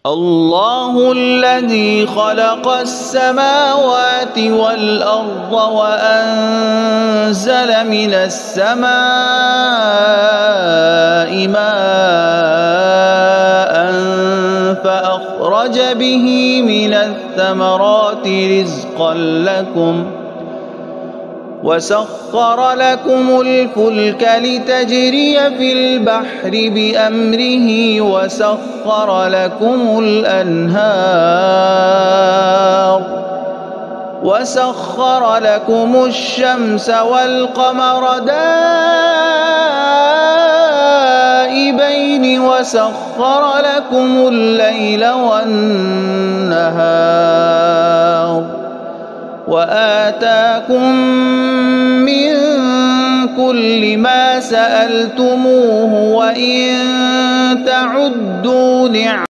الله الذي خلق السماوات والأرض وأنزل من السماء ماء فأخرج به من الثمرات رزقا لكم وسخر لكم الفلك لتجري في البحر بأمره وسخر لكم الأنهار وسخر لكم الشمس والقمر دائبين وسخر لكم الليل والنهار وآتاكم من كل ما سألتموه وإن تعدوا نعمة